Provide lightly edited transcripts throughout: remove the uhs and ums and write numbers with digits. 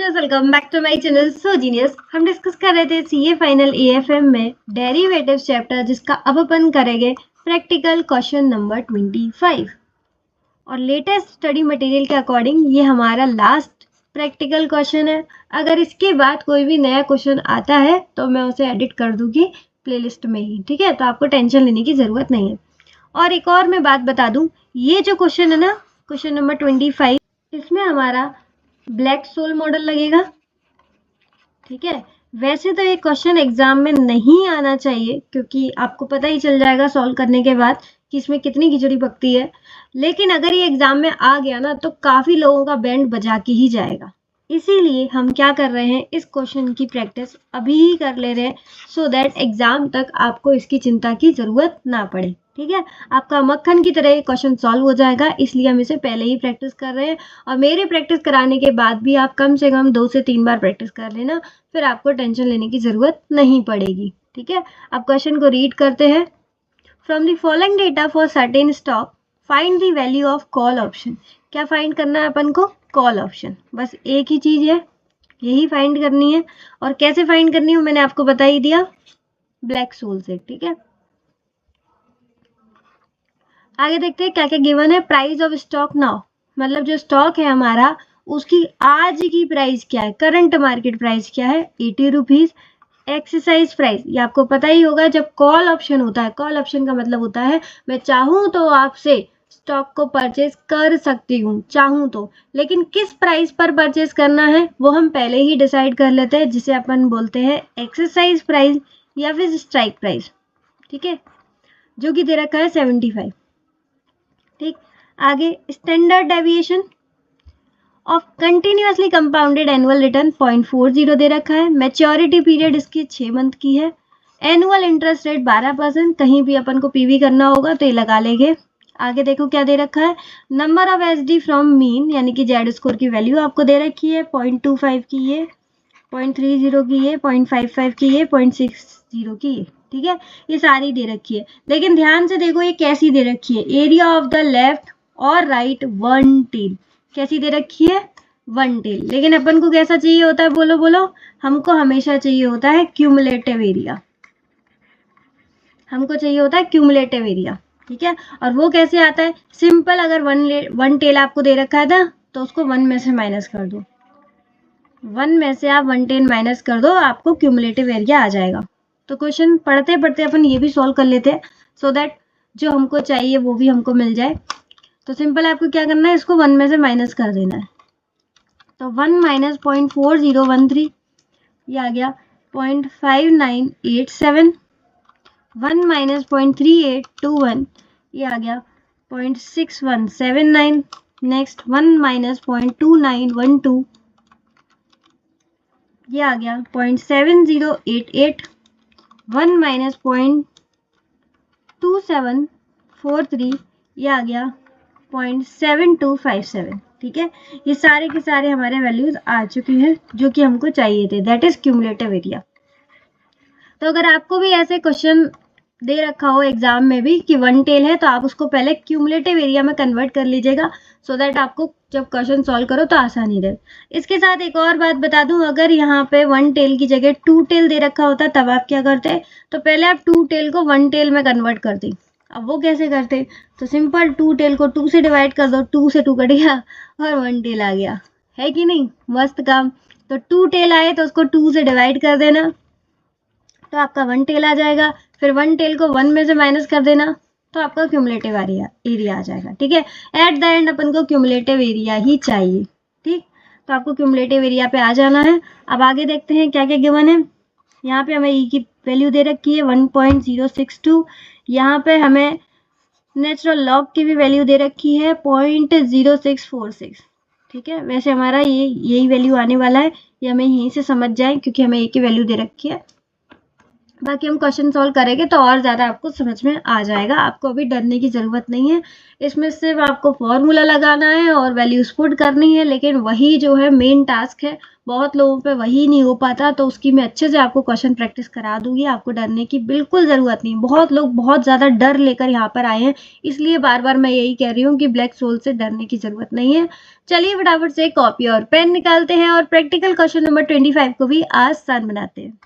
Genius, welcome back to my channel so genius. हम discuss कर रहे थे सीए फाइनल एएफएम में डेरिवेटिव चैप्टर, जिसका अब अपन करेंगे प्रैक्टिकल क्वेश्चन नंबर 25 और लेटेस्ट स्टडी मटेरियल के अकॉर्डिंग ये हमारा लास्ट प्रैक्टिकल क्वेश्चन है। अगर इसके बाद कोई भी नया क्वेश्चन आता है तो मैं उसे एडिट कर दूंगी प्लेलिस्ट में ही, ठीक है। तो आपको टेंशन लेने की ज़रूरत नहीं है। और एक और मैं बात बता दूं, ये जो क्वेश्चन है ना, क्वेश्चन नंबर 25, इसमें हमारा ब्लैक सोल मॉडल लगेगा, ठीक है। वैसे तो ये क्वेश्चन एग्जाम में नहीं आना चाहिए, क्योंकि आपको पता ही चल जाएगा सॉल्व करने के बाद कि इसमें कितनी खिचड़ी पकती है। लेकिन अगर ये एग्जाम में आ गया ना तो काफ़ी लोगों का बैंड बजा के ही जाएगा। इसीलिए हम क्या कर रहे हैं, इस क्वेश्चन की प्रैक्टिस अभी ही कर ले रहे हैं, सो दैट एग्जाम तक आपको इसकी चिंता की ज़रूरत ना पड़े, ठीक है। आपका मक्खन की तरह ये क्वेश्चन सॉल्व हो जाएगा, इसलिए हम इसे पहले ही प्रैक्टिस कर रहे हैं। और मेरे प्रैक्टिस कराने के बाद भी आप कम से कम 2 से 3 बार प्रैक्टिस कर लेना, फिर आपको टेंशन लेने की ज़रूरत नहीं पड़ेगी, ठीक है। अब क्वेश्चन को रीड करते हैं। From the following data for certain stock find the value of call option. क्या फाइंड करना है अपन को? Call option. बस एक ही चीज़ है, यही फाइंड करनी है। और कैसे फाइंड करनी है मैंने आपको बता ही दिया, ब्लैक सोल से, ठीक है। आगे देखते हैं क्या क्या गिवन है। प्राइस ऑफ स्टॉक नाउ, मतलब जो स्टॉक है हमारा उसकी आज की प्राइस क्या है, करंट मार्केट प्राइस क्या है, 80 रुपीज़। एक्सरसाइज प्राइस, ये आपको पता ही होगा, जब कॉल ऑप्शन होता है, कॉल ऑप्शन का मतलब होता है मैं चाहूँ तो आपसे स्टॉक को परचेज कर सकती हूँ, चाहूँ तो, लेकिन किस प्राइस पर परचेज करना है वो हम पहले ही डिसाइड कर लेते हैं, जिसे अपन बोलते हैं एक्सरसाइज प्राइस या फिर स्ट्राइक प्राइस, ठीक है, जो कि दे रखा है 75, ठीक। आगे standard deviation of continuously compounded annual return 0.40 दे रखा है। मैच्योरिटी पीरियड इसकी 6 मंथ की है। एनुअल इंटरेस्ट रेट 12%, कहीं भी अपन को पीवी करना होगा तो ये लगा लेंगे। आगे देखो क्या दे रखा है, number of SD from mean, यानी कि जेड स्कोर की वैल्यू आपको दे रखी है, 0.25 की ये, 0.30 की ये, 0.55 की ये, 0.60 की ये, ठीक है। ये सारी दे रखी है, लेकिन ध्यान से देखो ये कैसी दे रखी है, एरिया ऑफ द लेफ्ट और राइट वन टेल, कैसी दे रखी है, वन टेल। लेकिन अपन को कैसा चाहिए होता है, बोलो बोलो, हमको हमेशा चाहिए होता है क्यूमुलेटिव एरिया, हमको चाहिए होता है क्यूमुलेटिव एरिया, ठीक है। और वो कैसे आता है, सिंपल, अगर वन टेल आपको दे रखा है ना तो उसको 1 में से माइनस कर दो, 1 में से आप 110 माइनस कर दो, आपको क्यूमुलेटिव एरिया आ जाएगा। तो क्वेश्चन पढ़ते पढ़ते अपन ये भी सॉल्व कर लेते हैं, सो दैट जो हमको चाहिए वो भी हमको मिल जाए। तो सिंपल आपको क्या करना है, इसको 1 में से माइनस कर देना है। तो 1 माइनस 0.4013, ये आ गया 0.5987। 1 माइनस 0.3821, ये आ गया 0.6179। नेक्स्ट 1 माइनस 0.2912, ये आ गया 0.7088। 1 माइनस 0.2743, ये आ गया 0.7257, ठीक है। ये सारे के सारे हमारे वैल्यूज आ चुकी हैं जो कि हमको चाहिए थे, दैट इज क्यूमुलेटिव एरिया। तो अगर आपको भी ऐसे क्वेश्चन दे रखा हो एग्जाम में भी कि वन टेल है, तो आप उसको पहले क्यूमुलेटिव एरिया में कन्वर्ट कर लीजिएगा, सो दैट आपको जब क्वेश्चन सॉल्व करो तो आसानी रहे। इसके साथ एक और बात बता दूं, अगर यहाँ पे वन टेल की जगह 2 टेल दे रखा होता तब आप क्या करते, तो पहले आप 2 टेल को 1 टेल में कन्वर्ट करते। अब वो कैसे करते, तो सिंपल 2 टेल को 2 से डिवाइड कर दो, 2 से 2 कट गया और 1 टेल आ गया, है कि नहीं, मस्त काम। तो 2 टेल आए तो उसको 2 से डिवाइड कर देना, तो आपका 1 टेल आ जाएगा। फिर 1 टेल को 1 में से माइनस कर देना, तो आपका क्यूमुलेटिव एरिया आ जाएगा, ठीक है। एट द एंड अपन को क्यूमुलेटिव एरिया ही चाहिए, ठीक। तो आपको क्यूमुलेटिव एरिया पे आ जाना है। अब आगे देखते हैं क्या क्या गिवन है। यहाँ पे हमें ई की वैल्यू दे रखी है 1.062। यहाँ पे हमें नेचुरल लॉग की भी वैल्यू दे रखी है 0.0646, ठीक है। वैसे हमारा यही वैल्यू आने वाला है, ये हमें यहीं से समझ जाए, क्योंकि हमें ए की वैल्यू दे रखी है। बाकी हम क्वेश्चन सॉल्व करेंगे तो और ज़्यादा आपको समझ में आ जाएगा। आपको अभी डरने की ज़रूरत नहीं है। इसमें सिर्फ आपको फॉर्मूला लगाना है और वैल्यूज़ पुट करनी है, लेकिन वही जो है मेन टास्क है। बहुत लोगों पे वही नहीं हो पाता, तो उसकी मैं अच्छे से आपको क्वेश्चन प्रैक्टिस करा दूँगी। आपको डरने की बिल्कुल ज़रूरत नहीं। बहुत लोग बहुत ज़्यादा डर लेकर यहाँ पर आए हैं, इसलिए बार-बार मैं यही कह रही हूँ कि ब्लैक सोल से डरने की ज़रूरत नहीं है। चलिए फटाफट से कॉपी और पेन निकालते हैं और प्रैक्टिकल क्वेश्चन नंबर 25 को भी आसान बनाते हैं।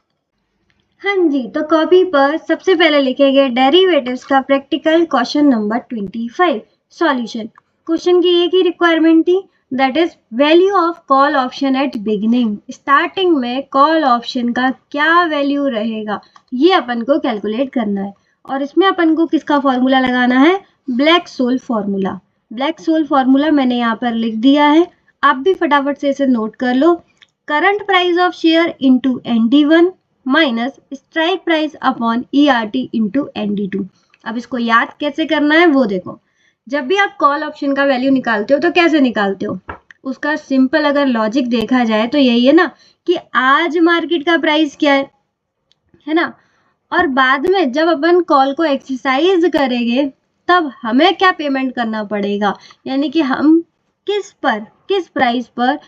हाँ जी, तो कॉपी पर सबसे पहले लिखेंगे डेरिवेटिव्स का practical question number 25। Solution. Question की एक ही रिक्वायरमेंट थी, that is value of call option at beginning. Starting में कॉल ऑप्शन का क्या वैल्यू रहेगा, ये अपन को कैलकुलेट करना है। और इसमें अपन को किसका फॉर्मूला लगाना है, Black Scholes formula. Black Scholes formula मैंने यहाँ पर लिख दिया है, आप भी फटाफट से इसे नोट कर लो। Current price of share into ND1 minus strike price upon ERT into ND2। अब इसको याद कैसे करना है वो देखो। जब भी आप कॉल ऑप्शन का वैल्यू निकालते हो तो कैसे निकालते हो, उसका सिंपल अगर लॉजिक देखा जाए तो यही है ना कि आज मार्केट का प्राइस क्या है ना, और बाद में जब अपन कॉल को एक्सरसाइज करेंगे तब हमें क्या पेमेंट करना पड़ेगा, यानी कि हम किस प्राइस पर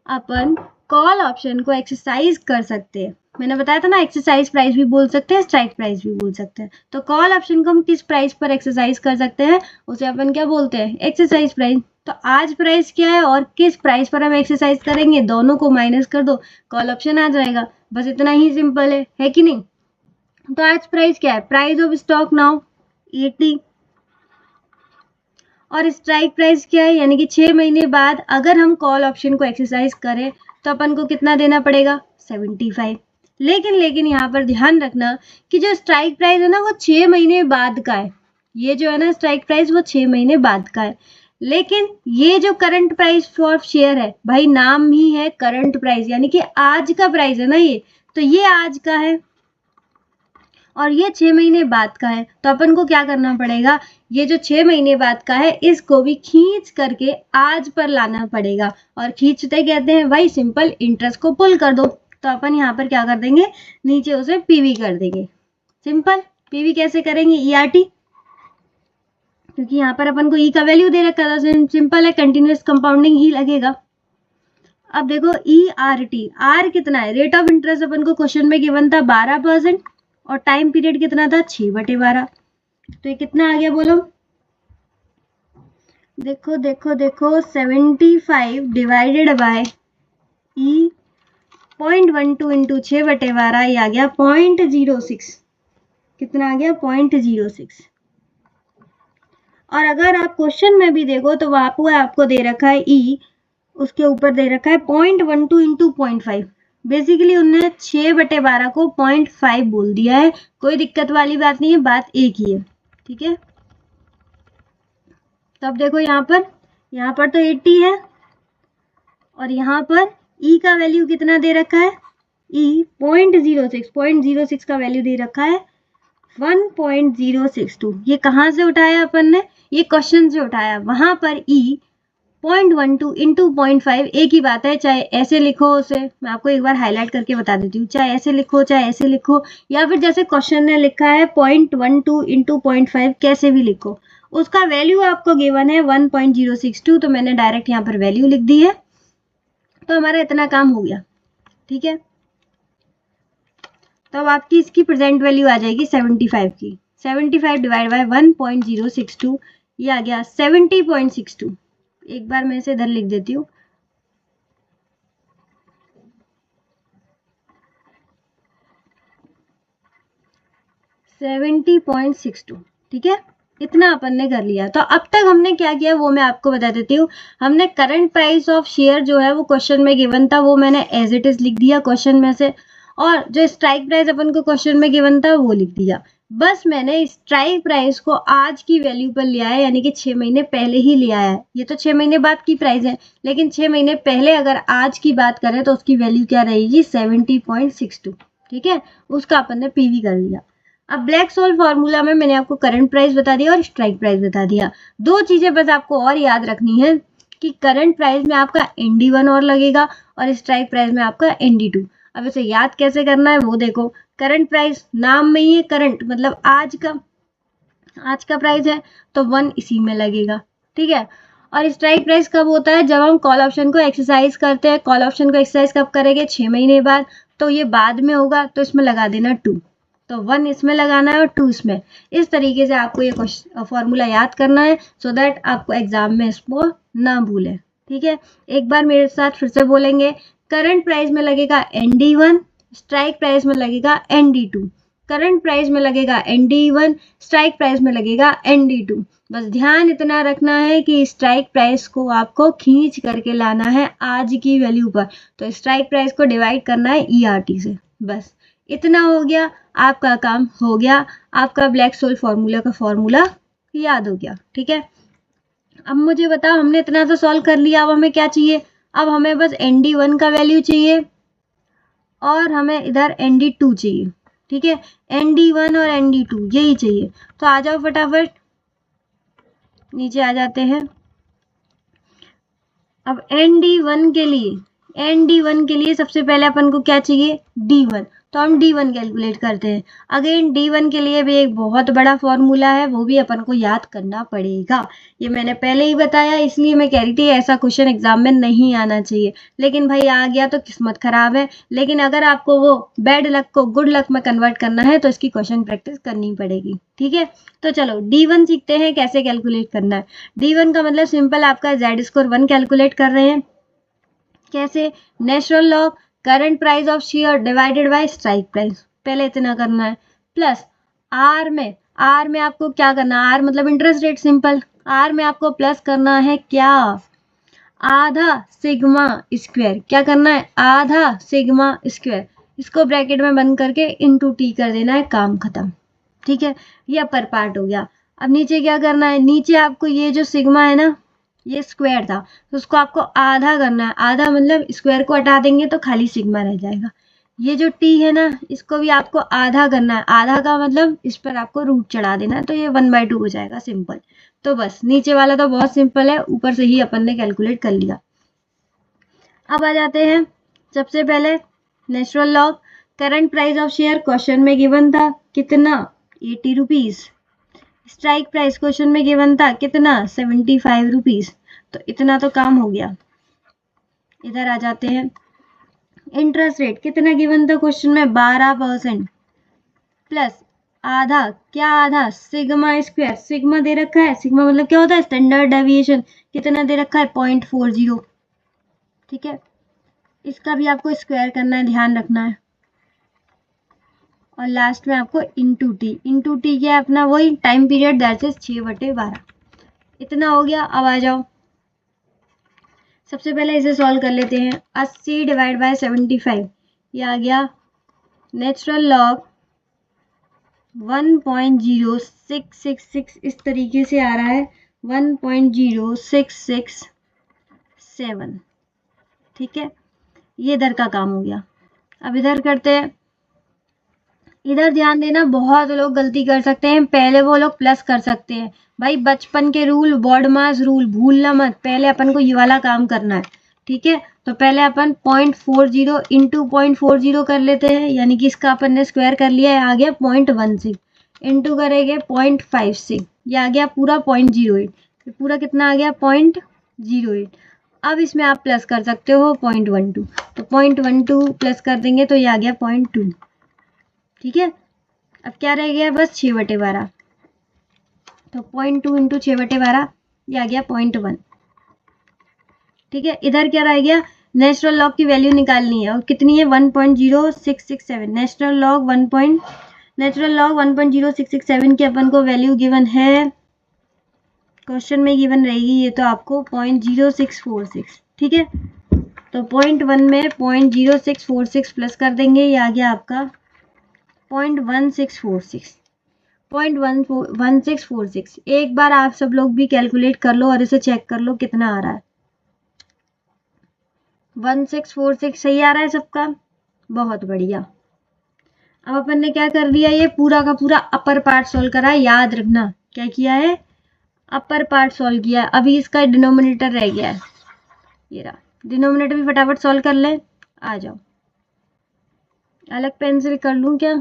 अपन कॉल ऑप्शन को एक्सरसाइज कर सकते हैं। मैंने बताया था ना, एक्सरसाइज प्राइस भी बोल सकते हैं, स्ट्राइक प्राइस भी बोल सकते हैं। तो कॉल ऑप्शन को हम किस प्राइस पर एक्सरसाइज कर सकते हैं, उसे अपन क्या बोलते हैं, एक्सरसाइज प्राइस। तो आज प्राइस क्या है और किस प्राइस पर हम एक्सरसाइज करेंगे, दोनों को माइनस कर दो, कॉल ऑप्शन आ जाएगा। बस इतना ही सिंपल है कि नहीं। तो आज प्राइस क्या है, प्राइस ऑफ स्टॉक नाउ 80, और स्ट्राइक प्राइस क्या है, यानी कि 6 महीने बाद अगर हम कॉल ऑप्शन को एक्सरसाइज करें तो अपन को कितना देना पड़ेगा, 75। लेकिन यहाँ पर ध्यान रखना कि जो स्ट्राइक प्राइस है ना वो 6 महीने बाद का है। ये जो है ना स्ट्राइक प्राइस वो 6 महीने बाद का है, लेकिन ये जो करंट प्राइस ऑफ शेयर है भाई, नाम ही है करंट प्राइस, यानी कि आज का प्राइस है ना ये, तो ये आज का है और ये 6 महीने बाद का है। तो अपन को क्या करना पड़ेगा, ये जो 6 महीने बाद का है इसको भी खींच करके आज पर लाना पड़ेगा। और खींचते कहते हैं भाई सिंपल, इंटरेस्ट को पुल कर दो। तो अपन यहाँ पर क्या कर देंगे, नीचे उसे PV कर देंगे। सिंपल, PV कैसे करेंगे, ERT, क्योंकि यहाँ पर अपन को E का वैल्यू दे रखा था, सिंपल है, कंटिन्यूस कंपाउंडिंग ही लगेगा। अब देखो ERT, R कितना है, रेट ऑफ इंटरेस्ट अपन को क्वेश्चन में गिवन था 12% और टाइम पीरियड कितना था 6/12। तो ये कितना आ गया बोलो, देखो 75 डिवाइडेड बाय E 0.12 इंटू 6/12, ये आ गया 0.06। कितना आ गया, 0.06। और अगर आप क्वेश्चन में भी देखो तो वहां पर आपको दे रखा है E, उसके ऊपर दे रखा है 0.12 इंटू 0.5। बेसिकली उन्होंने 6/12 को 0.5 बोल दिया है। कोई दिक्कत वाली बात नहीं है, बात एक ही है, ठीक है। तो अब देखो यहाँ पर तो 80 है और यहाँ पर E का वैल्यू कितना दे रखा है, E 0.06 का वैल्यू दे रखा है 1.062। ये कहाँ से उठाया अपन ने, ये क्वेश्चन से उठाया। वहां पर E 0.12 इंटू 0.5 एक ही बात है, चाहे ऐसे लिखो उसे, मैं आपको एक बार हाईलाइट करके बता देती हूँ, चाहे ऐसे लिखो चाहे ऐसे लिखो, या फिर जैसे क्वेश्चन ने लिखा है 0.12 इंटू 0.5, कैसे भी लिखो, उसका वैल्यू आपको गिवन है 1.062। तो मैंने डायरेक्ट यहाँ पर वैल्यू लिख दी है, तो हमारा इतना काम हो गया, ठीक है। तो अब आपकी इसकी प्रेजेंट वैल्यू आ जाएगी 75 की। 75 डिवाइड बाय 1.062, ये आ गया 70.62। एक बार मैं इसे इधर लिख देती हूँ, ठीक है। इतना अपन ने कर लिया। तो अब तक हमने क्या किया वो मैं आपको बता देती हूँ। हमने करंट प्राइस ऑफ शेयर जो है वो क्वेश्चन में गिवन था, वो मैंने एज इट इज लिख दिया क्वेश्चन में से, और जो स्ट्राइक प्राइस अपन को क्वेश्चन में गिवन था वो लिख दिया। बस मैंने स्ट्राइक प्राइस को आज की वैल्यू पर लिया है, यानी कि 6 महीने पहले ही लिया है। ये तो 6 महीने बाद की प्राइस है, लेकिन 6 महीने पहले अगर आज की बात करें तो उसकी वैल्यू क्या रहेगी, 70.62, ठीक है। उसका अपन ने PV कर लिया। अब ब्लैक सोल फॉर्मूला में मैंने आपको करंट प्राइस बता दिया और स्ट्राइक प्राइस बता दिया। दो चीजें बस आपको और याद रखनी है कि करंट प्राइस में आपका ND1 और लगेगा और स्ट्राइक प्राइस में आपका ND2। अब इसे याद कैसे करना है वो देखो। करंट प्राइस नाम में ही है, करंट मतलब आज का प्राइस है तो 1 इसी में लगेगा, ठीक है। और स्ट्राइक प्राइस कब होता है, जब हम कॉल ऑप्शन को एक्सरसाइज करते हैं। कॉल ऑप्शन को एक्सरसाइज कब करेंगे, 6 महीने बाद, तो ये बाद में होगा तो इसमें लगा देना 2, तो 1 इसमें लगाना है और 2 इसमें। इस तरीके से आपको ये फॉर्मूला याद करना है सो दैट आपको एग्जाम में इसको ना भूलें, ठीक है। एक बार मेरे साथ फिर से बोलेंगे, करंट प्राइस में लगेगा ND1, स्ट्राइक प्राइस में लगेगा ND2, करंट प्राइस में लगेगा ND1, स्ट्राइक प्राइस में लगेगा ND2। बस ध्यान इतना रखना है कि स्ट्राइक प्राइस को आपको खींच करके लाना है आज की वैल्यू पर, तो स्ट्राइक प्राइस को डिवाइड करना है ERT से। बस इतना हो गया, आपका काम हो गया, आपका ब्लैक सोल फॉर्मूला का फॉर्मूला याद हो गया, ठीक है। अब मुझे बताओ, हमने इतना तो सॉल्व कर लिया, अब हमें क्या चाहिए, अब हमें बस ND1 का वैल्यू चाहिए और हमें इधर ND2 चाहिए, ठीक है। ND1 और ND2 यही चाहिए, तो आ जाओ फटाफट नीचे आ जाते हैं। अब ND1 के लिए सबसे पहले अपन को क्या चाहिए, D1, तो हम D1 कैलकुलेट करते हैं। अगेन D1 के लिए भी एक बहुत बड़ा फॉर्मूला है, वो भी अपन को याद करना पड़ेगा। ये मैंने पहले ही बताया, इसलिए मैं कह रही थी ऐसा क्वेश्चन एग्जाम में नहीं आना चाहिए, लेकिन भाई आ गया तो किस्मत खराब है। लेकिन अगर आपको वो बैड लक को गुड लक में कन्वर्ट करना है तो इसकी क्वेश्चन प्रैक्टिस करनी पड़ेगी, ठीक है। तो चलो D1 सीखते हैं कैसे कैलकुलेट करना है। D1 का मतलब सिंपल, आपका Z स्कोर 1 कैलकुलेट कर रहे हैं। कैसे, natural log current price of share divided by strike price, पहले इतना करना है। प्लस आर में आपको क्या करना है, आर मतलब इंटरेस्ट रेट, सिंपल। आर में आपको प्लस करना है क्या, आधा सिग्मा स्क्वायर। क्या करना है, आधा सिग्मा स्क्वायर। इसको ब्रैकेट में बंद करके इनटू टी कर देना है, काम खत्म, ठीक है। ये अपर पार्ट हो गया। अब नीचे क्या करना है, नीचे आपको ये जो सिग्मा है ना, ये स्क्वायर था तो उसको आपको आधा करना है। आधा मतलब स्क्वायर को हटा देंगे तो खाली सिग्मा रह जाएगा। ये जो टी है ना, इसको भी आपको आधा करना है। आधा का मतलब इस पर आपको रूट चढ़ा देना है, तो ये 1/2 हो जाएगा, सिंपल। तो बस नीचे वाला तो बहुत सिंपल है, ऊपर से ही अपन ने कैलकुलेट कर लिया। अब आ जाते हैं सबसे पहले natural log current price of share, question में गिवन था कितना, 80 रुपीज। स्ट्राइक प्राइस क्वेश्चन में गिवन था कितना, 75 रुपीज। तो इतना तो काम हो गया। इधर आ जाते हैं, इंटरेस्ट रेट कितना गिवन था क्वेश्चन में, 12%। प्लस आधा, क्या आधा, सिग्मा स्क्वायर, सिग्मा दे रखा है। सिग्मा मतलब क्या होता है, स्टैंडर्ड डेविएशन, कितना दे रखा है, 0.40, ठीक है। इसका भी आपको स्क्वायर करना है, ध्यान रखना है। और लास्ट में आपको इंटू टी क्या है अपना, वही टाइम पीरियड, दैट इज 6/12। इतना हो गया। अब आ जाओ, सबसे पहले इसे सॉल्व कर लेते हैं। 80 डिवाइड बाय 75, ये आ गया नेचुरल लॉग 1.0666, इस तरीके से आ रहा है, 1.0667, ठीक है। ये इधर का काम हो गया। अब इधर करते हैं। इधर ध्यान देना, बहुत लोग गलती कर सकते हैं, पहले वो लोग प्लस कर सकते हैं। भाई बचपन के रूल, बॉड मास रूल भूलना मत, पहले अपन को ये वाला काम करना है, ठीक है। तो पहले अपन 0.40 इंटू 0.40 कर लेते हैं, यानी कि इसका अपन ने स्क्वायर कर लिया है, आ गया 0.16। इंटू करेंगे 0.56, ये आ गया पूरा 0.08, पूरा कितना आ गया, 0.08। अब इसमें आप प्लस कर सकते हो 0.12, तो 0.12 प्लस कर देंगे तो ये आ गया 0.2, ठीक है। अब क्या रह गया, बस 6/12, तो 0.2 इंटू 6/12, ये आ गया 0.1, ठीक है। इधर क्या रह गया, नेचुरल लॉग की वैल्यू निकालनी है, और कितनी है, 1.0667। नेचुरल लॉग 1.0667 की अपन को वैल्यू गिवन है, क्वेश्चन में गिवन रहेगी ये, तो आपको 0.0646, ठीक है। तो 0.1 में 0.0646 प्लस कर देंगे, ये आ गया आपका 0.1646, 0.1646। एक बार आप सब लोग भी कैलकुलेट कर लो और इसे चेक कर लो कितना आ रहा है। 1646 सही आ रहा है सबका, बहुत बढ़िया। अब अपन ने क्या कर दिया, ये पूरा का पूरा अपर पार्ट सॉल्व करा है, याद रखना क्या किया है, अपर पार्ट सॉल्व किया है। अभी इसका डिनोमिनेटर रह गया है, ये रहा डिनोमिनेटर, भी फटाफट सॉल्व कर ले। आ जाओ, अलग पेन से कर लूँ क्या?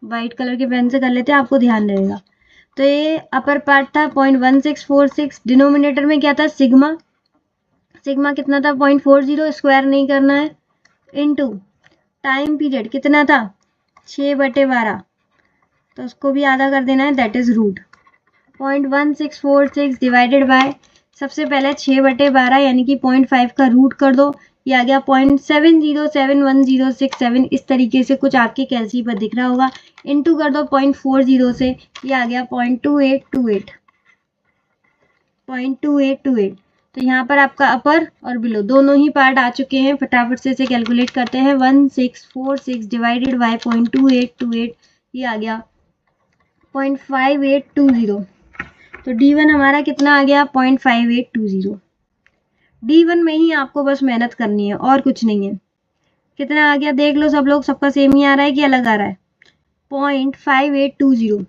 वाइट कलर के पेन से कर लेते हैं, आपको ध्यान रहेगा। तो ये अपर पार्ट था 0.1646, डिनोमिनेटर में क्या था सिग्मा, सिग्मा कितना था 0.40, स्क्वायर नहीं करना है, इनटू टाइम पीरियड कितना था 6/12, तो उसको भी आधा कर देना है, that is root 0.1646 divided by, सबसे पहले 6/12 यानी कि 0.5 का रूट कर दो, ये आ गया 0.707106 इस तरीके से कुछ आपके कैलसी पर दिख रहा होगा, इनटू कर दो 0.40 से, ये आ गया 0.2828। तो यहाँ पर आपका अपर और बिलो दोनों ही पार्ट आ चुके हैं। फटाफट से इसे कैलकुलेट करते हैं। 1646 डिवाइडेड बाय 0.2828, ये आ गया 0.5820। तो D1 हमारा कितना आ गया 0.5820। D1 में ही आपको बस मेहनत करनी है और कुछ नहीं है। कितना आ गया देख लो सब लोग, सबका सेम ही आ रहा है कि अलग आ रहा है? 0.5820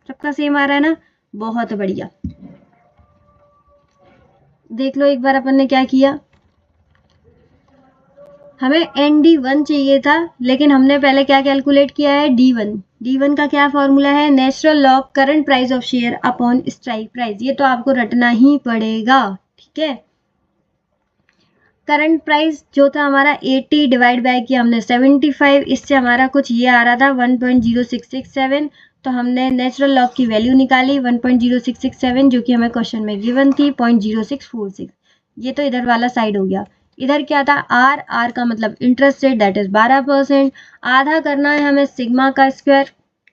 सबका सेम आ रहा है ना, बहुत बढ़िया। देख लो एक बार अपन ने क्या किया, हमें ND1 चाहिए था, लेकिन हमने पहले क्या कैलकुलेट किया है D1। D1 का क्या फॉर्मूला है, natural log current price of share upon strike price, ये तो आपको रटना ही पड़ेगा, ठीक है। करंट प्राइस जो था हमारा 80 डिवाइड बाय किया हमने 75, इससे हमारा कुछ ये आ रहा था 1.0667, तो हमने नेचुरल लॉग की वैल्यू निकाली 1.0667 जो कि हमें क्वेश्चन में गिवन थी 0.0646। ये तो इधर वाला साइड हो गया। इधर क्या था आर का मतलब इंटरेस्ट रेट, दैट इज 12%। आधा करना है हमें सिग्मा का स्क्वायर,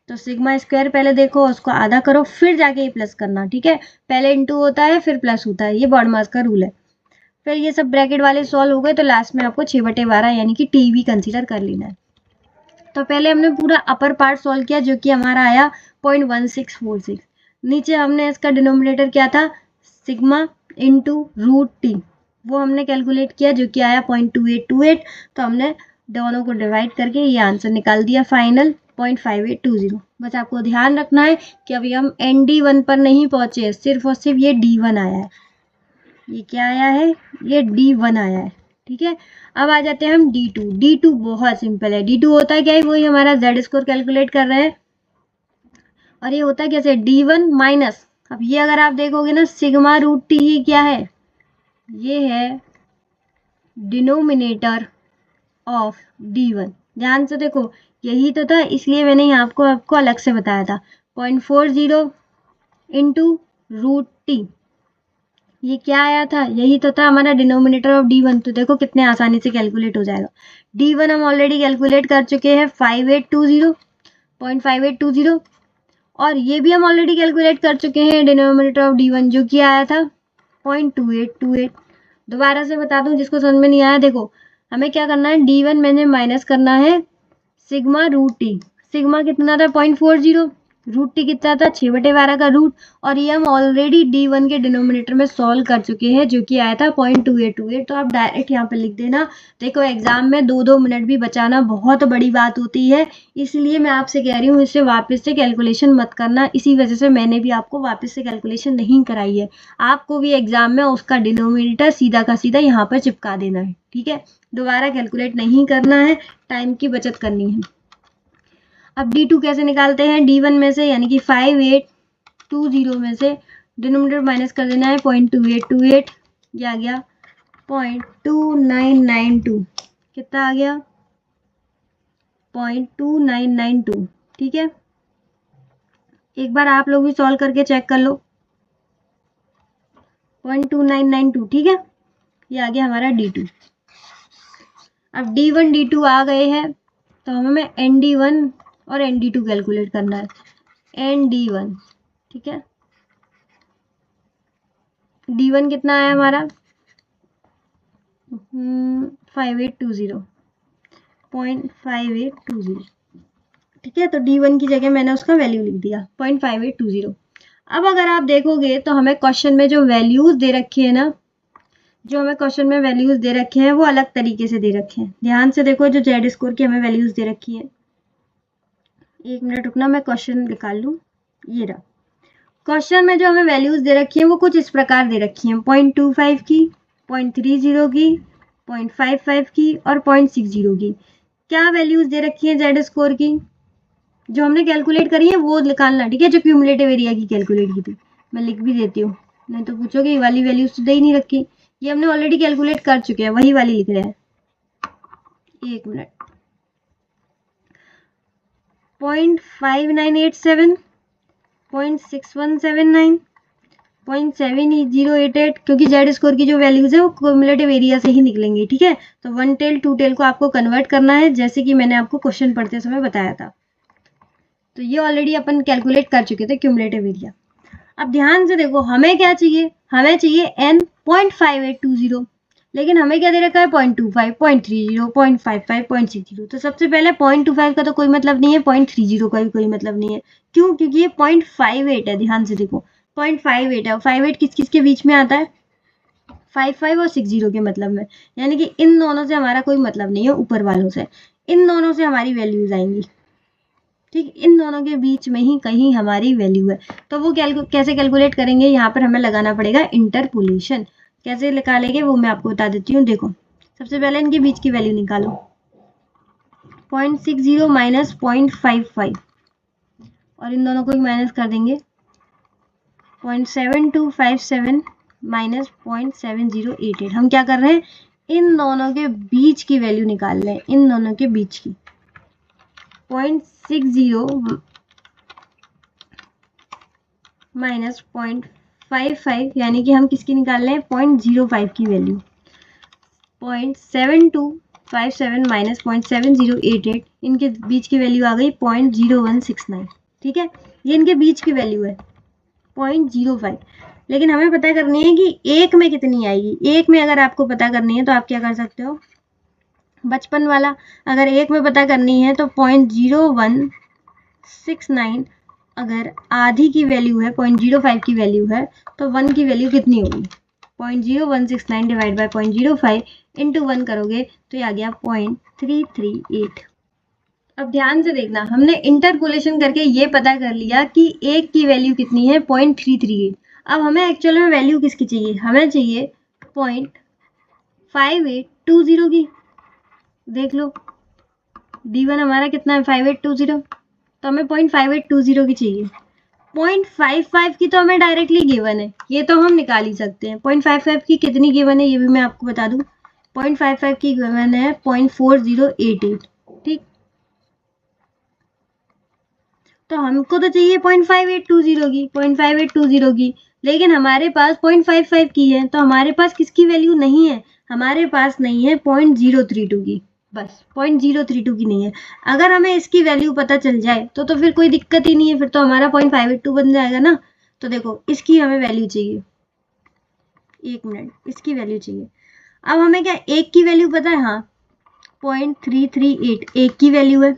तो सिग्मा स्क्वायर पहले देखो उसको आधा करो फिर जाके ये प्लस करना, ठीक है। पहले इंटू होता है फिर प्लस होता है, ये बॉडमास का रूल है। फिर ये सब ब्रैकेट वाले सॉल्व हो गए, तो लास्ट में आपको 6/12 यानी कि टी भी कंसीडर कर लेना है। तो पहले हमने पूरा अपर पार्ट सॉल्व किया जो कि हमारा आया 0.1646। नीचे हमने इसका डिनोमिनेटर क्या था सिग्मा इंटू रूट टी, वो हमने कैलकुलेट किया जो कि आया 0.2828। तो हमने दोनों को डिवाइड करके ये आंसर निकाल दिया फाइनल 0.5820। बस आपको ध्यान रखना है कि अभी हम ND1 पर नहीं पहुंचे, सिर्फ और सिर्फ ये D1 आया है। ये क्या आया है, ये D1 आया है, ठीक है। अब आ जाते हैं हम D2। D2 बहुत सिंपल है। D2 होता है क्या है, वही हमारा Z स्कोर कैलकुलेट कर रहे हैं, और ये होता है कैसे D1 माइनस, अब ये अगर आप देखोगे ना सिग्मा रूट टी ही क्या है, ये है डिनोमिनेटर ऑफ D1। ध्यान से देखो यही तो था, इसलिए मैंने यहाँ आपको अलग से बताया था 0.40 इंटू रूट टी, ये क्या आया था, यही तो था हमारा डिनोमिनेटर ऑफ D1। तो देखो कितने आसानी से कैलकुलेट हो जाएगा। D1 हम ऑलरेडी कैलकुलेट कर चुके हैं 0.5820, और ये भी हम ऑलरेडी कैलकुलेट कर चुके हैं डिनोमिनेटर ऑफ D1 जो कि आया था 0.2828। दोबारा से बता दूं जिसको समझ में नहीं आया, देखो हमें क्या करना है D1 मैंने माइनस करना है सिग्मा रूट टी, सिग्मा कितना था 0.40, रूट टी कितना था 6/12 का रूट, और ये हम ऑलरेडी D1 के डिनोमिनेटर में सॉल्व कर चुके हैं जो कि आया था 0.2828। तो आप डायरेक्ट यहाँ पे लिख देना। देखो एग्जाम में 2-2 मिनट भी बचाना बहुत बड़ी बात होती है, इसलिए मैं आपसे कह रही हूँ इसे वापस से कैलकुलेशन मत करना। इसी वजह से मैंने भी आपको वापस से कैलकुलेशन नहीं कराई है। आपको भी एग्जाम में उसका डिनोमिनेटर सीधा का सीधा यहाँ पर चिपका देना है, ठीक है। दोबारा कैलकुलेट नहीं करना है, टाइम की बचत करनी है। अब D2 कैसे निकालते हैं, D1 में से यानी कि 5820 में से डिनोमिनेटर माइनस कर देना है 0.2828, ये आ गया 0.2992, कितना आ गया 0.2992, ठीक है। एक बार आप लोग भी सॉल्व करके चेक कर लो 0.2992, ठीक है। ये आ गया हमारा D2। अब D1 D2 आ गए हैं, तो हमें ND1 और ND2 कैलकुलेट करना है। ND1, ठीक है, D1 कितना आया हमारा 0.5820, ठीक है। तो D1 की जगह मैंने उसका वैल्यू लिख दिया 0.5820। अब अगर आप देखोगे तो हमें क्वेश्चन में जो वैल्यूज दे रखी है ना, जो हमें क्वेश्चन में वैल्यूज दे रखे हैं वो अलग तरीके से दे रखे हैं। ध्यान से देखो जो जेड स्कोर की हमें वैल्यूज दे रखी है, एक मिनट रुकना मैं क्वेश्चन निकाल लूँ। ये रहा क्वेश्चन में जो हमें वैल्यूज दे रखी है वो कुछ इस प्रकार दे रखी है 0.25 की, 0.30 की, 0.55 की और 0.60 की। क्या वैल्यूज दे रखी है जेड स्कोर की, जो हमने कैलकुलेट करी है वो निकालना, ठीक है, जो क्यूमुलेटिव एरिया की कैलकुलेट की थी। मैं लिख भी देती हूँ, नहीं तो पूछोगे ये वाली वैल्यूज तो दे ही नहीं रखी, ये हमने ऑलरेडी कैलकुलेट कर चुके हैं, वही वाली लिख रहे हैं। एक मिनट, 0.5987, 0.6179, 0.7088, क्योंकि जेड स्कोर की जो वैल्यूज है वो क्यूमुलेटिव एरिया से ही निकलेंगी, ठीक है। तो 1 टेल 2 टेल को आपको कन्वर्ट करना है, जैसे कि मैंने आपको क्वेश्चन पढ़ते समय बताया था। तो ये ऑलरेडी अपन कैलकुलेट कर चुके थे क्यूमुलेटिव एरिया। अब ध्यान से देखो, हमें क्या चाहिए, हमें चाहिए n 0.5820, लेकिन हमें क्या दे रखा है 0.25, 0.30, 0.55, 0.60। तो सबसे पहले 0.25 का तो कोई मतलब नहीं है, 0.30 का भी कोई मतलब नहीं है। क्यों? क्योंकि ये 0.58 है। ध्यान से देखो 0.58 है, 58 किस किस के बीच में आता है, 55 और 60 के मतलब में, यानी कि इन दोनों से हमारा कोई मतलब नहीं है, ऊपर वालों से, इन दोनों से हमारी वैल्यूज आएंगी, ठीक, इन दोनों के बीच में ही कहीं हमारी वैल्यू है। तो वो कैसे कैलकुलेट करेंगे, यहाँ पर हमें लगाना पड़ेगा इंटरपोलेशन। कैसे निकालेंगे वो मैं आपको बता देती हूँ। देखो सबसे पहले इनके बीच की वैल्यू निकालो, 0.60 माइनस 0.55, और इन दोनों को माइनस कर देंगे, 0.7257 माइनस 0.7088। हम क्या कर रहे हैं, इन दोनों के बीच की वैल्यू निकाल रहे हैं, इन दोनों के बीच की। 0.60 माइनस 0.55, यानी कि हम किसकी निकाल रहे हैं, 0.05 की वैल्यू। 0.7257 माइनस 0.7088, इनके बीच की वैल्यू आ गई 0.0169, ठीक है, ये इनके बीच की वैल्यू है 0.05। लेकिन हमें पता करनी है कि एक में कितनी आएगी। एक में अगर आपको पता करनी है तो आप क्या कर सकते हो, बचपन वाला, अगर एक में पता करनी है तो 0.0169, अगर आधी की वैल्यू है, 0.05 की वैल्यू है, तो 1 की वैल्यू कितनी होगी, 0.0169 डिवाइड बाय 0.05 इंटू 1 करोगे तो ये आ गया 0.338। अब ध्यान से देखना, हमने इंटरपोलेशन करके ये पता कर लिया कि एक की वैल्यू कितनी है, 0.338। अब हमें एक्चुअल में वैल्यू किसकी चाहिए, हमें चाहिए 0.5820 की। देख लो D1 हमारा कितना है, 5820, तो हमें 0.5820 की चाहिए। 0.55 की तो हमें डायरेक्टली गिवन है, ये तो हम निकाल ही सकते हैं। 0.55 की कितनी गिवन है ये भी मैं आपको बता दूं, 0.55 की गिवन है 0.4088, ठीक। तो हमको तो चाहिए 0.5820 की, 0.5820 की, लेकिन हमारे पास 0.55 की है, तो हमारे पास किसकी वैल्यू नहीं है, हमारे पास नहीं है 0.032 की, बस 0.032 की नहीं है। अगर हमें इसकी वैल्यू पता चल जाए तो फिर कोई दिक्कत ही नहीं है, फिर तो हमारा 0.582 बन जाएगा ना। तो देखो इसकी हमें वैल्यू चाहिए, एक मिनट, इसकी वैल्यू चाहिए। अब हमें क्या एक की वैल्यू पता है, हाँ 0.338 एक की वैल्यू है,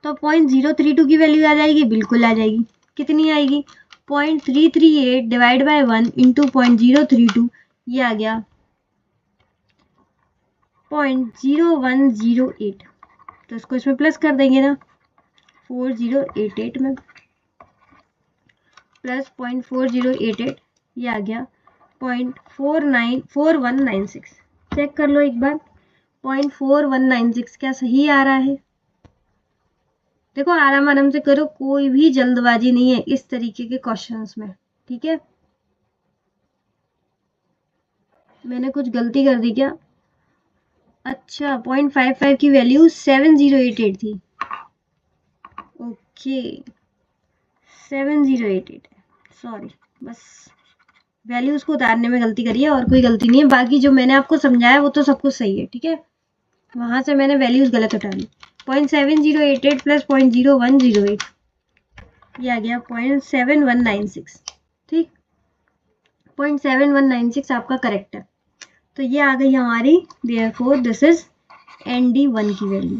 तो 0.032 की वैल्यू आ जाएगी, बिल्कुल आ जाएगी। कितनी आएगी, 0.338 डिवाइड बाय 1 इंटू 0.032, ये आ गया 0.0108। तो इसको इसमें प्लस कर देंगे ना, 4088 में प्लस 0.4088, ये आ गया 0.4196। चेक कर लो एक बार, 0.4196 क्या सही आ रहा है। देखो आराम आराम से करो, कोई भी जल्दबाजी नहीं है इस तरीके के क्वेश्चंस में, ठीक है। मैंने कुछ गलती कर दी क्या, अच्छा 0.55 की वैल्यू 7088 थी, ओके 7088, सॉरी, बस वैल्यूज को उतारने में गलती करी है और कोई गलती नहीं है। बाकी जो मैंने आपको समझाया वो तो सब कुछ सही है, ठीक है, वहां से मैंने वैल्यूज गलत उठा ली। 0.7088 प्लस 0.0108, ये आ गया 0.7196, ठीक, 0.7196 आपका करेक्ट है। तो ये आ गई हमारी, देयरफॉर दिस इज ND1 की वैल्यू।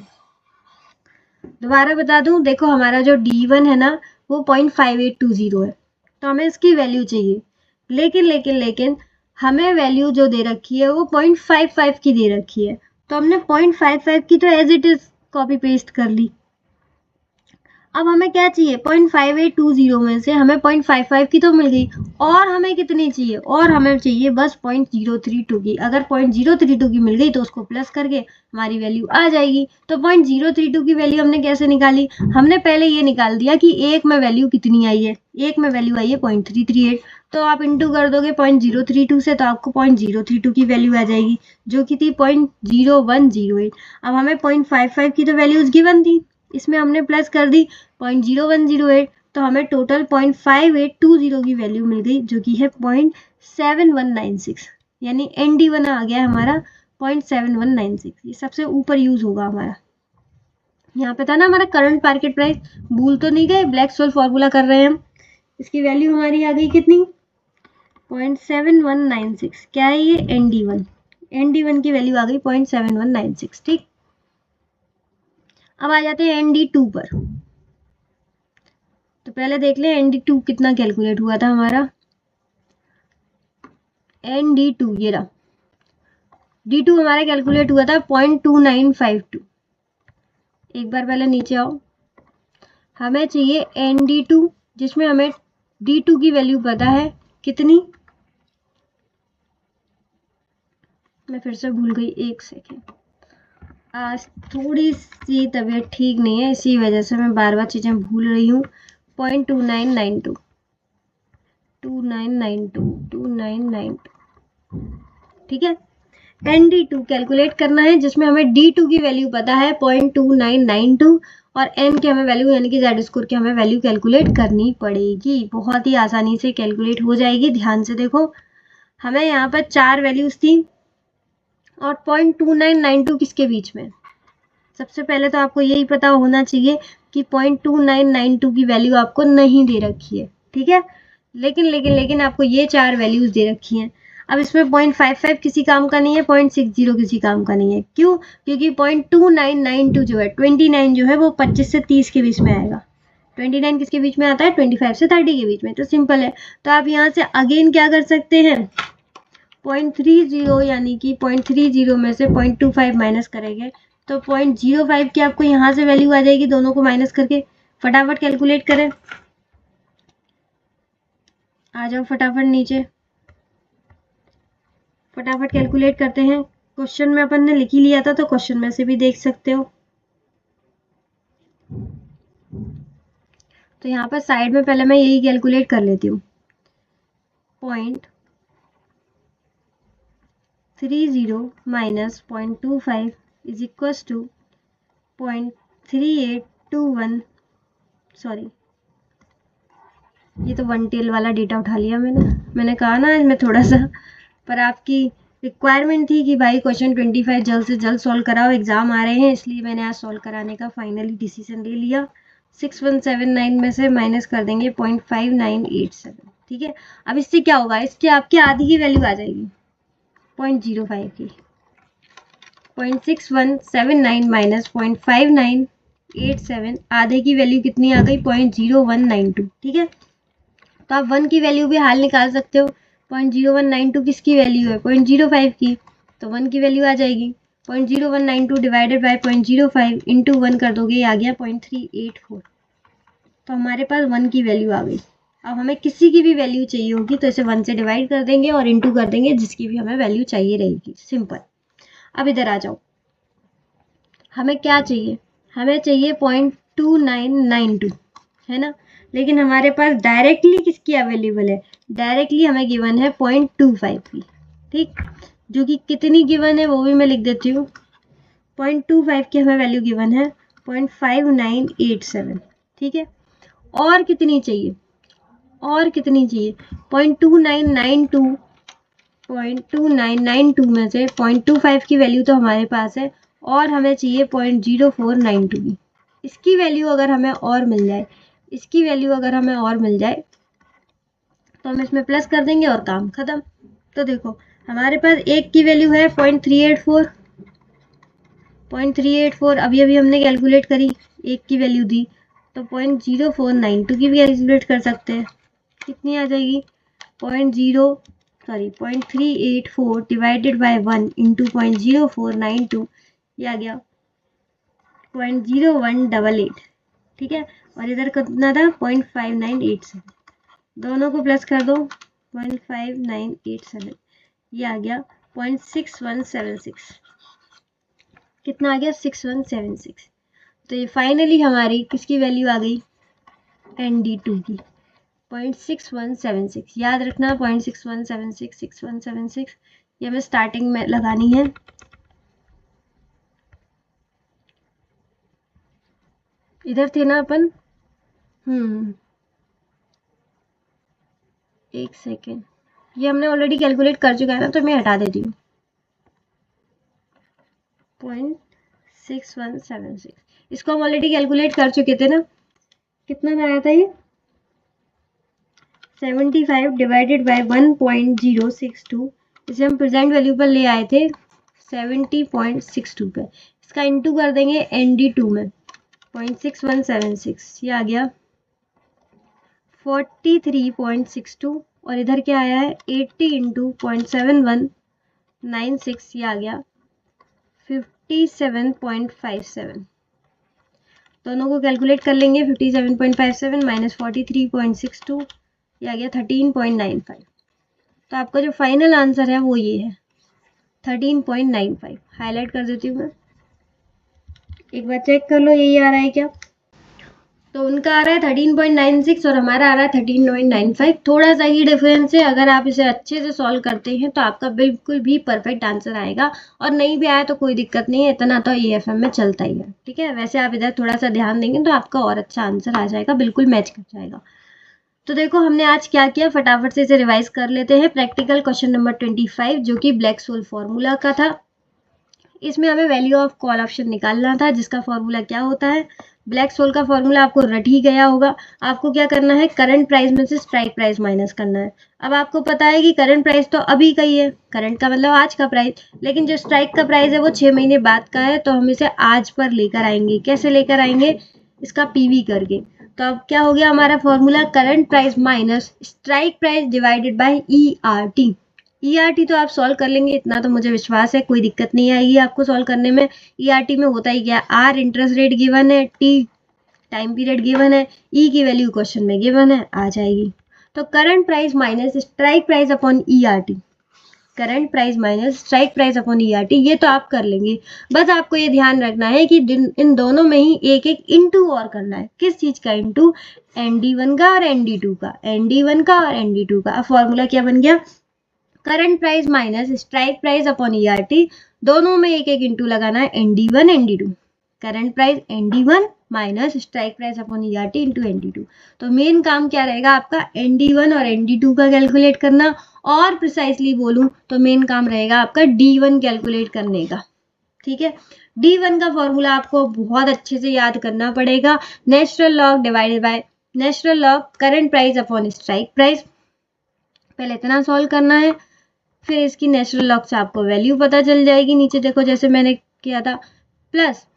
दोबारा बता दूं, देखो हमारा जो D1 है ना वो 0.5820 है, तो हमें इसकी वैल्यू चाहिए, लेकिन हमें वैल्यू जो दे रखी है वो 0.55 की दे रखी है, तो हमने 0.55 की तो as it is copy paste कर ली। अब हमें क्या चाहिए, 0.5820 में से हमें 0.55 की तो मिल गई, और हमें कितनी चाहिए, और हमें चाहिए बस 0.032 की। अगर 0.032 की मिल गई तो उसको प्लस करके हमारी वैल्यू आ जाएगी। तो 0.032 की वैल्यू हमने कैसे निकाली, हमने पहले ये निकाल दिया कि एक में वैल्यू कितनी आई है, एक में वैल्यू आई है 0.338, तो आप इंटू कर दोगे 0.032 से, तो आपको 0.032 की वैल्यू आ जाएगी, जो कि थी 0.0108। अब हमें 0.55 की तो वैल्यूज गिवन थी, इसमें हमने प्लस कर दी 0.0108, तो हमें टोटल 0.5820 की वैल्यू मिल गई, जो कि है 0.7196, यानी ND1 आ गया हमारा 0.7196। ये सबसे ऊपर यूज होगा हमारा। यहाँ पे था ना हमारा करंट मार्केट प्राइस, भूल तो नहीं गए, ब्लैक सोल फॉर्मूला कर रहे हैं हम। इसकी वैल्यू हमारी आ गई कितनी, 0.7196। क्या है ये, ND1। ND1 की वैल्यू आ गई 0.7196। ठीक, अब आ जाते हैं ND2 पर। तो पहले देख ले ND2 कितना कैलकुलेट हुआ था हमारा। ND2 ये रहा, D2 हमारा कैलकुलेट हुआ था 0.2952। एक बार पहले नीचे आओ, हमें चाहिए ND2 जिसमें हमें D2 की वैल्यू पता है कितनी, मैं फिर से भूल गई, एक सेकेंड। आज थोड़ी सी तबीयत ठीक नहीं है, इसी वजह से मैं बार बार चीजें भूल रही हूँ। 0.2992 2992 ठीक है। ND2 कैलकुलेट करना है जिसमें हमें D2 की वैल्यू पता है 0.2992, और N की हमें वैल्यू यानी कि Z स्कोर की हमें वैल्यू कैलकुलेट करनी पड़ेगी। बहुत ही आसानी से कैलकुलेट हो जाएगी, ध्यान से देखो। हमें यहाँ पर 4 वैल्यूज थी और 0.2992 किसके बीच में। सबसे पहले तो आपको यही पता होना चाहिए कि 0.2992 की वैल्यू आपको नहीं दे रखी है, ठीक है। लेकिन आपको ये 4 वैल्यूज दे रखी हैं। अब इसमें 0.55 किसी काम का नहीं है, 0.60 किसी काम का नहीं है। क्यों, क्योंकि 0.2992 जो है, 29 जो है वो 25 से 30 के बीच में आएगा। 29 किसके बीच में आता है, 25 से 30 के बीच में। तो सिंपल है, तो आप यहाँ से अगेन क्या कर सकते हैं, 0.30 यानी कि 0.30 में से 0.25 माइनस करेंगे तो 0.05 की आपको यहाँ से वैल्यू आ जाएगी, दोनों को माइनस करके। फटाफट कैलकुलेट करें, आ जाओ फटाफट नीचे, फटाफट कैलकुलेट करते हैं। क्वेश्चन में अपन ने लिख ही लिया था, तो क्वेश्चन में से भी देख सकते हो। तो यहाँ पर साइड में पहले मैं यही कैलकुलेट कर लेती हूँ। 0.30 minus 0.25 is equal to 0.3821, sorry ये तो वन टेल वाला डेटा उठा लिया मैंने कहा ना इसमें थोड़ा सा, पर आपकी रिक्वायरमेंट थी कि भाई क्वेश्चन 25 जल्द से जल्द सॉल्व कराओ, एग्जाम आ रहे हैं, इसलिए मैंने आज सॉल्व कराने का फाइनली डिसीजन ले लिया। 6179 में से माइनस कर देंगे 0.5987, ठीक है। अब इससे क्या होगा, इसके आपकी आधी की वैल्यू आ जाएगी 0.05 की। 0.6179 माइनस 0.5987, आधे की वैल्यू कितनी आ गई, 0.0192, ठीक है। तो आप 1 की वैल्यू भी हाल निकाल सकते हो। 0.0192 किसकी वैल्यू है, 0.05 की, तो 1 की वैल्यू आ जाएगी। 0.0192 डिवाइडेड बाय 0.05 इंटू 1 कर दोगे, ये आ गया 0.384। तो हमारे पास 1 की वैल्यू आ गई। अब हमें किसी की भी वैल्यू चाहिए होगी तो इसे 1 से डिवाइड कर देंगे और इंटू कर देंगे जिसकी भी हमें वैल्यू चाहिए रहेगी, सिंपल। अब इधर आ जाओ, हमें क्या चाहिए, हमें चाहिए 0.2992, है ना। लेकिन हमारे पास डायरेक्टली किसकी अवेलेबल है, डायरेक्टली हमें गिवन है 0.25 की, ठीक। जो कि कितनी गिवन है वो भी मैं लिख देती हूँ। 0.25 की हमें वैल्यू गिवन है 0.5987, ठीक है। और कितनी चाहिए, और कितनी चाहिए, 0.2992 में से 0.25 की वैल्यू तो हमारे पास है, और हमें चाहिए 0.0492 की। इसकी वैल्यू अगर हमें और मिल जाए, इसकी वैल्यू अगर हमें और मिल जाए तो हम इसमें प्लस कर देंगे और काम खत्म। तो देखो हमारे पास एक की वैल्यू है 0.384, अभी अभी हमने कैलकुलेट करी, एक की वैल्यू दी, तो 0.0492 की भी कैलकुलेट कर सकते हैं। कितनी आ जाएगी, 0.384 डिवाइडेड बाय 1 इंटू 0.0492, ये आ गया 0.0188, ठीक है। और इधर कितना था 0.5987, दोनों को प्लस कर दो 0.5987, ये आ गया 0.6176, कितना आ गया 6176। तो ये फाइनली हमारी किसकी वैल्यू आ गई ND2 की 0.6176। याद रखना 0.6176 6176 ये हमें स्टार्टिंग में लगानी है। इधर थे ना अपन, एक सेकेंड, ये हमने ऑलरेडी कैलकुलेट कर चुका है ना, तो मैं हटा देती हूँ 0.6176, इसको हम ऑलरेडी कैलकुलेट कर चुके थे ना, कितना आया था ये 75 डिवाइडेड बाय 1.062, इसे हम प्रेजेंट वैल्यू पर ले आए थे 70.62 पे, इसका इंटू कर देंगे ND2 में 0.6176, ये आ गया 43.62, और इधर क्या आया है 80 इंटू 0.7196, ये आ गया 57.57। दोनों को कैलकुलेट कर लेंगे 57.57 माइनस 43.62, ये आ गया 13.95। तो आपका जो फाइनल आंसर है वो ये है 13.95। हाईलाइट कर देती हूँ मैं, एक बार चेक कर लो यही आ रहा है क्या। तो उनका आ रहा है 13.96 और हमारा आ रहा है 13.95, थोड़ा सा ही डिफरेंस है। अगर आप इसे अच्छे से सॉल्व करते हैं तो आपका बिल्कुल भी परफेक्ट आंसर आएगा, और नहीं भी आया तो कोई दिक्कत नहीं है, इतना तो AFM में चलता ही है, ठीक है। वैसे आप इधर थोड़ा सा ध्यान देंगे तो आपका और अच्छा आंसर आ जाएगा, बिल्कुल मैच कर जाएगा। तो देखो हमने आज क्या किया, फटाफट से इसे रिवाइज कर लेते हैं। प्रैक्टिकल क्वेश्चन नंबर 25 जो कि ब्लैक सोल फॉर्मूला का था, इसमें हमें वैल्यू ऑफ कॉल ऑप्शन निकालना था, जिसका फॉर्मूला क्या होता है, ब्लैक सोल का फॉर्मूला आपको रट ही गया होगा। आपको क्या करना है, करंट प्राइस में से स्ट्राइक प्राइस माइनस करना है। अब आपको पता है कि करंट प्राइस तो अभी का ही है, करंट का मतलब आज का प्राइस, लेकिन जो स्ट्राइक का प्राइस है वो 6 महीने बाद का है, तो हम इसे आज पर लेकर आएंगे। कैसे लेकर आएंगे, इसका PV करके। तो अब क्या हो गया हमारा formula, current price minus strike price divided by ERT। ERT तो आप सॉल्व कर लेंगे, इतना तो मुझे विश्वास है, कोई दिक्कत नहीं आएगी आपको सॉल्व करने में। ERT में होता ही क्या, R इंटरेस्ट रेट गिवन है, T टाइम पीरियड गिवन है, E की वैल्यू क्वेश्चन में गिवन है, आ जाएगी। तो current price minus strike price upon ERT, current price minus strike price upon ERT, ये तो आप कर लेंगे। बस आपको ये ध्यान रखना है कि इन दोनों में ही एक एक इंटू और करना है। किस चीज का इंटू, ND1 का और ND2 का, ND1 का और ND2 का। अब फॉर्मूला क्या बन गया, current price minus strike price upon ERT, दोनों में एक एक इंटू लगाना है, ND1 ND2, current price ND1 minus strike price upon ERT into ND2। तो मेन काम क्या रहेगा आपका, ND1 और ND2 का कैलकुलेट करना, और प्रिसाइसली बोलूं तो मेन काम रहेगा आपका D1 कैलकुलेट करने का, ठीक है। D1 का फॉर्मूला आपको बहुत अच्छे से याद करना पड़ेगा, natural log divided by natural log current price upon strike price. पहले इतना सॉल्व करना है, फिर इसकी नेचुरल लॉग से आपको वैल्यू पता चल जाएगी। नीचे देखो जैसे मैंने किया था, प्लस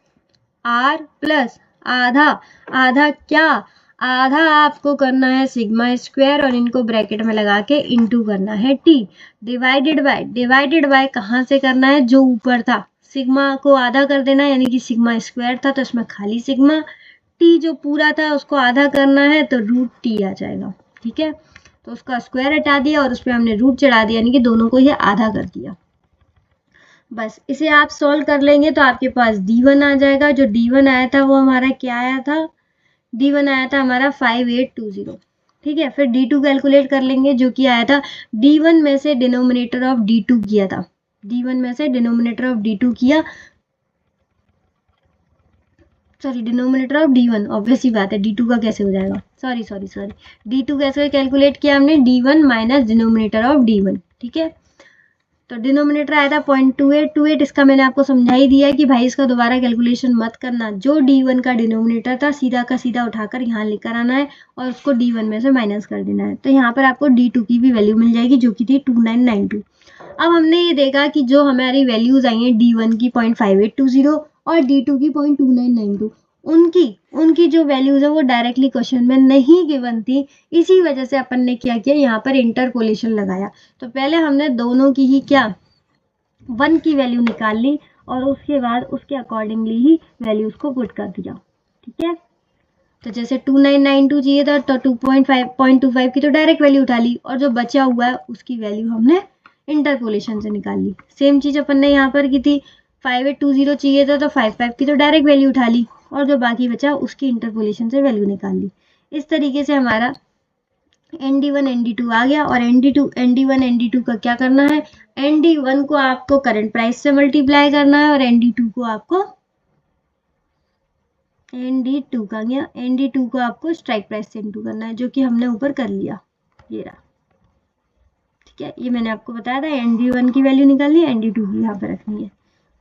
R प्लस आधा, आधा क्या, आधा आपको करना है सिग्मा स्क्वायर और इनको ब्रैकेट में लगा के इंटू करना है T, डिवाइडेड बाय कहाँ से करना है, जो ऊपर था सिग्मा को आधा कर देना, यानी कि सिग्मा स्क्वायर था तो इसमें खाली सिग्मा, T जो पूरा था उसको आधा करना है तो √T आ जाएगा, ठीक है। तो उसका स्क्वायर हटा दिया और उस पर हमने रूट चढ़ा दिया, यानी कि दोनों को ये आधा कर दिया। बस इसे आप सॉल्व कर लेंगे तो आपके पास D1 आ जाएगा। जो D1 आया था वो हमारा क्या आया था, D1 आया था हमारा 5820, ठीक है। फिर D2 कैलकुलेट कर लेंगे, जो कि आया था D1 में से डिनोमिनेटर ऑफ D2 किया था, D1 में से डिनोमिनेटर ऑफ D2 किया, sorry denominator of D1, obvious ही बात है D2 का कैसे हो जाएगा, सॉरी D2 कैसे कैलकुलेट किया हमने, D1 minus denominator of D1, ठीक है। तो डिनोमिनेटर आया था 0.2828, इसका मैंने आपको समझा ही दिया है कि भाई इसका दोबारा कैलकुलेशन मत करना, जो D1 का डिनोमिनेटर था सीधा का सीधा उठाकर यहाँ लेकर आना है और उसको D1 में से माइनस कर देना है। तो यहाँ पर आपको D2 की भी वैल्यू मिल जाएगी, जो कि थी 2992। अब हमने ये देखा कि जो हमारी वैल्यूज आई हैं D1 की 0.5820 और D2 की 0.2992, उनकी जो वैल्यूज है वो डायरेक्टली क्वेश्चन में नहीं गिवन थी। इसी वजह से अपन ने क्या किया, यहाँ पर इंटरपोलेशन लगाया। तो पहले हमने दोनों की ही क्या 1 की वैल्यू निकाल ली और उसके बाद उसके अकॉर्डिंगली ही वैल्यूज को पुट कर दिया, ठीक है। तो जैसे 2992 चाहिए था तो 2.5 की तो डायरेक्ट वैल्यू उठा ली, और जो बचा हुआ है उसकी वैल्यू हमने इंटरपोलेशन से निकाल ली। सेम चीज़ अपन ने यहाँ पर की थी, 5820 चाहिए था तो 55 की तो डायरेक्ट वैल्यू उठा ली, और जो बाकी बचा उसकी इंटरपोलेशन से वैल्यू निकाल ली। इस तरीके से हमारा ND1 ND2 आ गया। और ND1 ND2 का क्या करना है, ND1 को आपको करंट प्राइस से मल्टीप्लाई करना है, और ND2 को आपको ND2 को आपको स्ट्राइक प्राइस से इंटू करना है, जो कि हमने ऊपर कर लिया, ये रहा। ठीक है, ये मैंने आपको बताया था, ND1 की वैल्यू निकालनी है, ND2 की यहाँ पे रखनी है,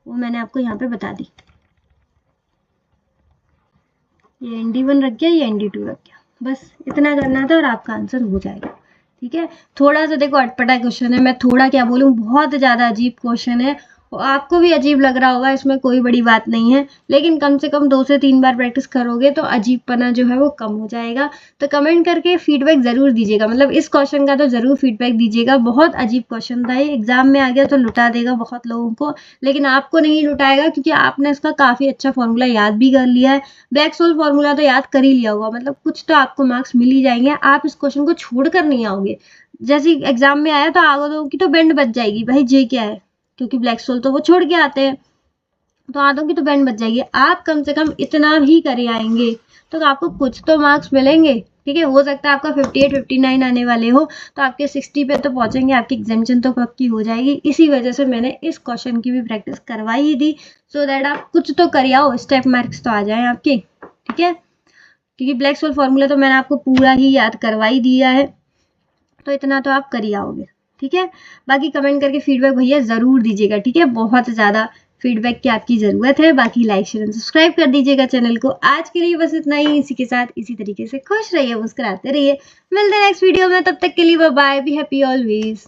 वो मैंने आपको यहाँ पे बता दी। ये ND1 रख गया, ये ND2 रख गया, बस इतना करना था और आपका आंसर हो जाएगा। ठीक है, थोड़ा सा देखो अटपटा क्वेश्चन है, मैं थोड़ा क्या बोलूँ, बहुत ज़्यादा अजीब क्वेश्चन है, और आपको भी अजीब लग रहा होगा, इसमें कोई बड़ी बात नहीं है, लेकिन कम से कम 2 से 3 बार प्रैक्टिस करोगे तो अजीबपना जो है वो कम हो जाएगा। तो कमेंट करके फीडबैक ज़रूर दीजिएगा, मतलब इस क्वेश्चन का तो ज़रूर फीडबैक दीजिएगा। बहुत अजीब क्वेश्चन था ये, एग्जाम में आ गया तो लुटा देगा बहुत लोगों को, लेकिन आपको नहीं लुटाएगा, क्योंकि आपने इसका काफ़ी अच्छा फॉर्मूला याद भी कर लिया है। ब्लैक-शोल फॉर्मूला तो याद कर ही लिया होगा, मतलब कुछ तो आपको मार्क्स मिल ही जाएंगे। आप इस क्वेश्चन को छोड़ कर नहीं आओगे, जैसे एग्जाम में आया तो आधों की तो बैंड बच जाएगी, भाई जे क्या है, क्योंकि ब्लैक सोल तो वो छोड़ के आते हैं, तो आधों की तो बैंड बच जाएगी। आप कम से कम इतना ही करे आएंगे तो आपको कुछ तो मार्क्स मिलेंगे। ठीक है, हो सकता है आपका 58 59 आने वाले हो, तो आपके 60 पे तो पहुंचेंगे, आपकी एग्जामिनेशन तो पक्की हो जाएगी। इसी वजह से मैंने इस क्वेश्चन की भी प्रैक्टिस करवाई ही थी, सो दैट आप कुछ तो कर आओ, स्टेप मार्क्स तो आ जाए आपके। ठीक है, क्योंकि ब्लैक सोल फॉर्मूला तो मैंने आपको पूरा ही याद करवाई दिया है, तो इतना तो आप कर ही आओगे। ठीक है, बाकी कमेंट करके फीडबैक भैया ज़रूर दीजिएगा। ठीक है, बहुत ज़्यादा फीडबैक की आपकी ज़रूरत है। बाकी लाइक शेयर एंड सब्सक्राइब कर दीजिएगा चैनल को। आज के लिए बस इतना ही, इसी के साथ इसी तरीके से खुश रहिए, मुस्कुराते रहिए। मिलते हैं नेक्स्ट वीडियो में, तब तक के लिए bye bye, be happy always.